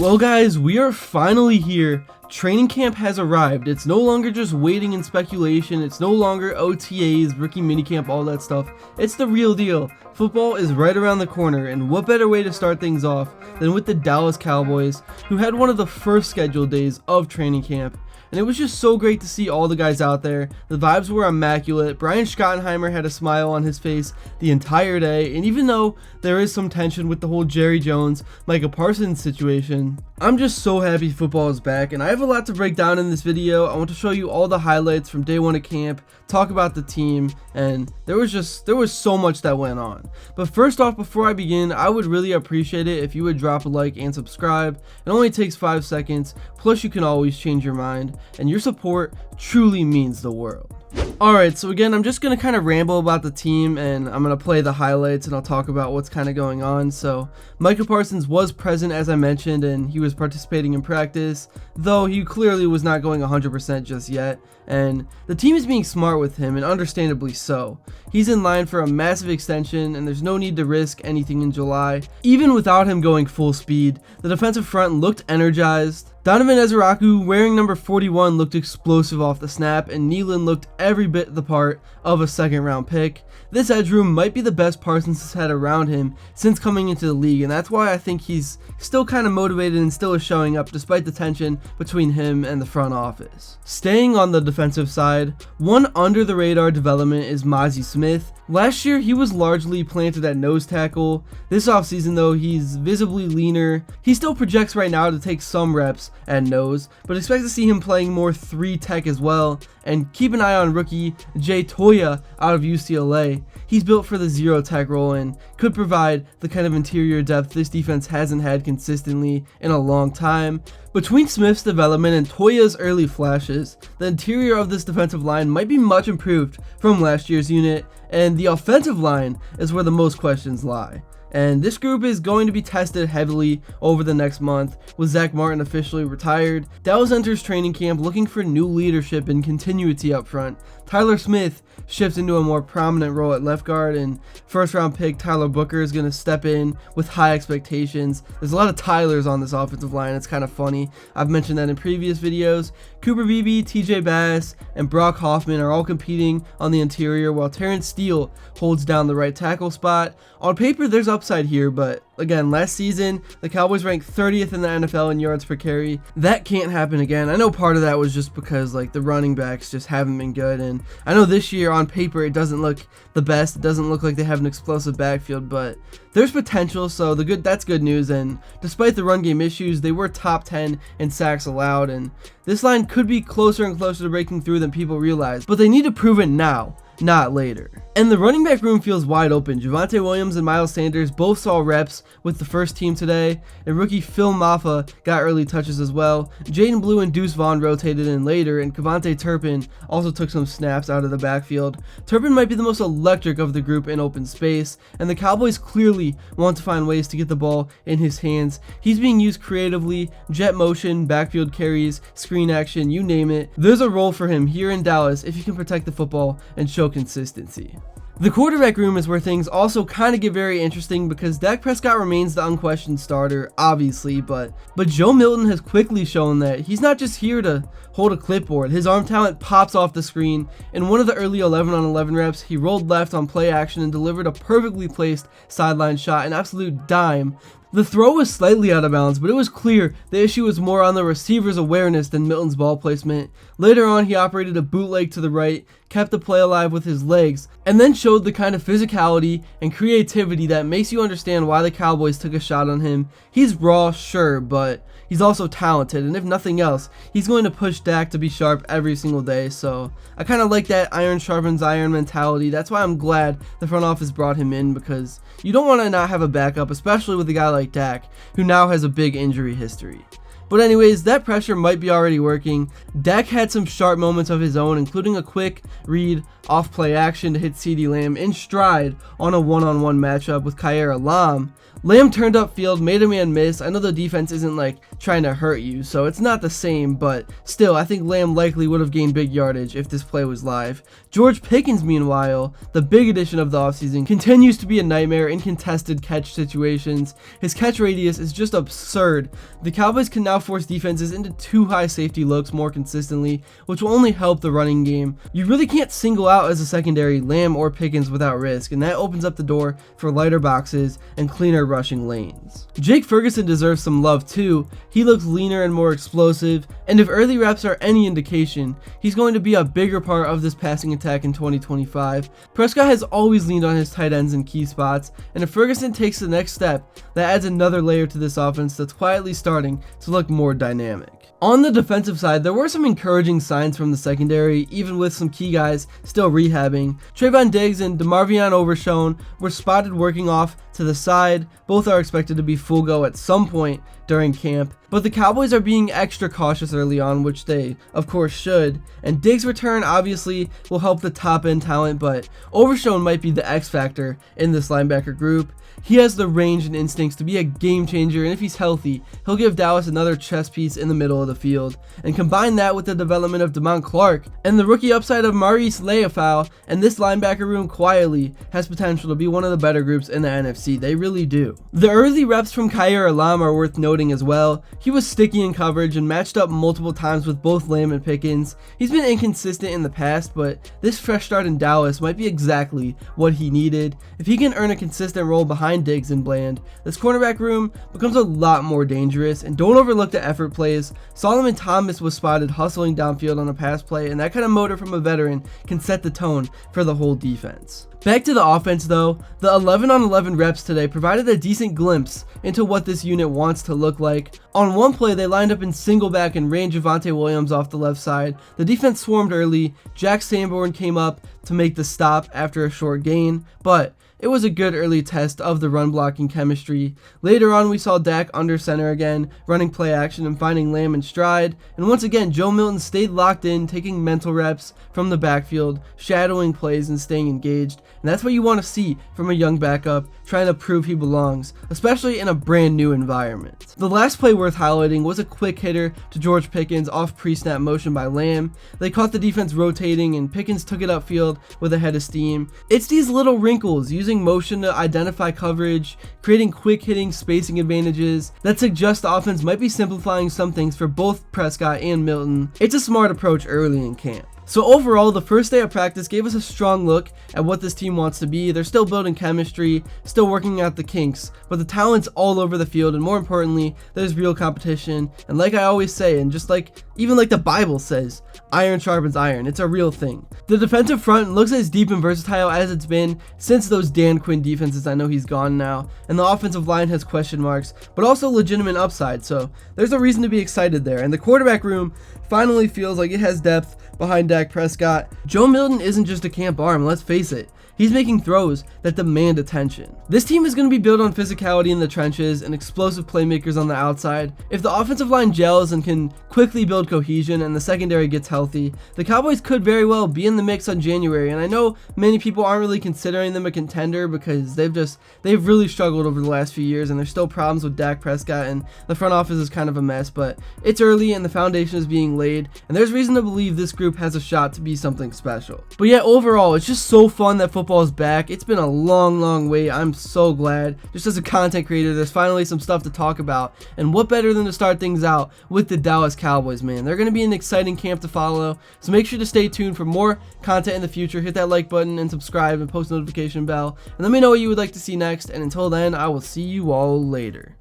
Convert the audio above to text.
Well guys, we are finally here. Training camp has arrived. It's no longer just waiting and speculation. It's no longer OTAs, rookie minicamp, all that stuff. It's the real deal. Football is right around the corner, and what better way to start things off than with the Dallas Cowboys, who had one of the first scheduled days of training camp. And it was just so great to see all the guys out there. The vibes were immaculate. Brian Schottenheimer had a smile on his face the entire day. And even though there is some tension with the whole Jerry Jones, Micah Parsons situation, I'm just so happy football is back. And I have a lot to break down in this video. I want to show you all the highlights from day one of camp, talk about the team, and there was so much that went on. But first off, before I begin, I would really appreciate it if you would drop a like and subscribe. It only takes 5 seconds, plus you can always change your mind, and your support truly means the world. Alright, so again, I'm just going to kind of ramble about the team, and I'm going to play the highlights, and I'll talk about what's kind of going on. So, Micah Parsons was present, as I mentioned, and he was participating in practice, though he clearly was not going 100% just yet, and the team is being smart with him, and understandably so. He's in line for a massive extension, and there's no need to risk anything in July. Even without him going full speed, the defensive front looked energized. Donovan Ezeraku, wearing number 41, looked explosive off the snap, and Nealon looked every bit the part of a second-round pick. This edge room might be the best Parsons has had around him since coming into the league, and that's why I think he's still kind of motivated and still is showing up despite the tension between him and the front office. Staying on the defensive side, one under-the-radar development is Mozzie Smith. Last year, he was largely planted at nose tackle. This offseason, though, he's visibly leaner. He still projects right now to take some reps at nose, but expect to see him playing more 3 tech as well. And keep an eye on rookie Jay Toya out of UCLA. He's built for the 0 tech role and could provide the kind of interior depth this defense hasn't had consistently in a long time. Between Smith's development and Toya's early flashes, the interior of this defensive line might be much improved from last year's unit, and the offensive line is where the most questions lie. And this group is going to be tested heavily over the next month, with Zach Martin officially retired. Dallas enters training camp looking for new leadership and continuity up front. Tyler Smith shifts into a more prominent role at left guard, and first-round pick Tyler Booker is going to step in with high expectations. There's a lot of Tylers on this offensive line. It's kind of funny. I've mentioned that in previous videos. Cooper Beebe, TJ Bass, and Brock Hoffman are all competing on the interior, while Terrence Steele holds down the right tackle spot. On paper, there's upside here, but again, last season, the Cowboys ranked 30th in the NFL in yards per carry. That can't happen again. I know part of that was just because the running backs just haven't been good, and I know this year on paper it doesn't look the best. It doesn't look like they have an explosive backfield, but there's potential, so that's good news. And despite the run game issues, they were top 10 in sacks allowed, and this line could be closer and closer to breaking through than people realize, but they need to prove it now, not later. And the running back room feels wide open. Javonte Williams and Miles Sanders both saw reps with the first team today, and rookie Phil Maffa got early touches as well. Jaden Blue and Deuce Vaughn rotated in later, and Kevontae Turpin also took some snaps out of the backfield. Turpin might be the most electric of the group in open space, and the Cowboys clearly want to find ways to get the ball in his hands. He's being used creatively, jet motion, backfield carries, screen action, you name it. There's a role for him here in Dallas if he can protect the football and show consistency. The quarterback room is where things also kind of get very interesting, because Dak Prescott remains the unquestioned starter, obviously, but Joe Milton has quickly shown that he's not just here to hold a clipboard. His arm talent pops off the screen. In one of the early 11-on-11 reps, he rolled left on play action and delivered a perfectly placed sideline shot, an absolute dime. The throw was slightly out of bounds, but it was clear the issue was more on the receiver's awareness than Milton's ball placement. Later on, he operated a bootleg to the right, kept the play alive with his legs, and then showed the kind of physicality and creativity that makes you understand why the Cowboys took a shot on him. He's raw, sure, but he's also talented, and if nothing else, he's going to push Dak to be sharp every single day. So I kind of like that iron sharpens iron mentality. That's why I'm glad the front office brought him in, because you don't want to not have a backup, especially with a guy like Dak, who now has a big injury history. But anyways, that pressure might be already working. Dak had some sharp moments of his own, including a quick read off play action to hit CeeDee Lamb in stride on a one-on-one matchup with Khair Alam. Lamb turned upfield, made a man miss. I know the defense isn't like trying to hurt you, so it's not the same, but still, I think Lamb likely would have gained big yardage if this play was live. George Pickens, meanwhile, the big addition of the offseason, continues to be a nightmare in contested catch situations. His catch radius is just absurd. The Cowboys can now force defenses into too high safety looks more consistently, which will only help the running game. You really can't single out as a secondary Lamb or Pickens without risk, and that opens up the door for lighter boxes and cleaner rushing lanes. Jake Ferguson deserves some love too. He looks leaner and more explosive, and if early reps are any indication, he's going to be a bigger part of this passing attack in 2025. Prescott has always leaned on his tight ends in key spots, and if Ferguson takes the next step, that adds another layer to this offense that's quietly starting to look more dynamic. On the defensive side, there were some encouraging signs from the secondary, even with some key guys still rehabbing. Trayvon Diggs and DeMarvion Overshown were spotted working off to the side. Both are expected to be full go at some point during camp, but the Cowboys are being extra cautious early on, which they of course should, and Diggs' return obviously will help the top end talent, but Overshown might be the X factor in this linebacker group. He has the range and instincts to be a game changer, and if he's healthy, he'll give Dallas another chess piece in the middle of the field. And combine that with the development of Damon Clark and the rookie upside of Maurice Leafau, and this linebacker room quietly has potential to be one of the better groups in the NFC. They really do. The early reps from Kaiir Elam are worth noting as well. He was sticky in coverage and matched up multiple times with both Lamb and Pickens. He's been inconsistent in the past, but this fresh start in Dallas might be exactly what he needed. If he can earn a consistent role behind Diggs and Bland, this cornerback room becomes a lot more dangerous. And don't overlook the effort plays. Solomon Thomas was spotted hustling downfield on a pass play, and that kind of motor from a veteran can set the tone for the whole defense. Back to the offense though, the 11-on-11 reps today provided a decent glimpse into what this unit wants to look like. On one play, they lined up in single back and ran Javonte Williams off the left side. The defense swarmed early. Jack Sanborn came up to make the stop after a short gain, but it was a good early test of the run blocking chemistry. Later on, we saw Dak under center again, running play action and finding Lamb in stride. And once again, Joe Milton stayed locked in, taking mental reps from the backfield, shadowing plays and staying engaged. And that's what you want to see from a young backup trying to prove he belongs, especially in a brand new environment. The last play worth highlighting was a quick hitter to George Pickens off pre-snap motion by Lamb. They caught the defense rotating and Pickens took it upfield with a head of steam. It's these little wrinkles, using motion to identify coverage, creating quick hitting spacing advantages, that suggest the offense might be simplifying some things for both Prescott and Milton. It's a smart approach early in camp. So overall, the first day of practice gave us a strong look at what this team wants to be. They're still building chemistry, still working out the kinks, but the talent's all over the field, and more importantly, there's real competition. And like I always say, and just like even like the Bible says, iron sharpens iron. It's a real thing. The defensive front looks as deep and versatile as it's been since those Dan Quinn defenses. I know he's gone now, and the offensive line has question marks, but also legitimate upside, so there's a reason to be excited there. And the quarterback room finally feels like it has depth behind Dak Prescott. Joe Milton isn't just a camp arm, let's face it. He's making throws that demand attention. This team is going to be built on physicality in the trenches and explosive playmakers on the outside. If the offensive line gels and can quickly build cohesion and the secondary gets healthy, the Cowboys could very well be in the mix on January. And I know many people aren't really considering them a contender because they've really struggled over the last few years, and there's still problems with Dak Prescott, and the front office is kind of a mess, but it's early and the foundation is being laid, and there's reason to believe this group has a shot to be something special. But yeah, overall, it's just so fun that football is back. It's been a long wait. I'm so glad. Just as a content creator, there's finally some stuff to talk about, and what better than to start things out with the Dallas Cowboys, man. They're going to be an exciting camp to follow, so make sure to stay tuned for more content in the future. Hit that like button and subscribe and post notification bell, and let me know what you would like to see next, and until then, I will see you all later.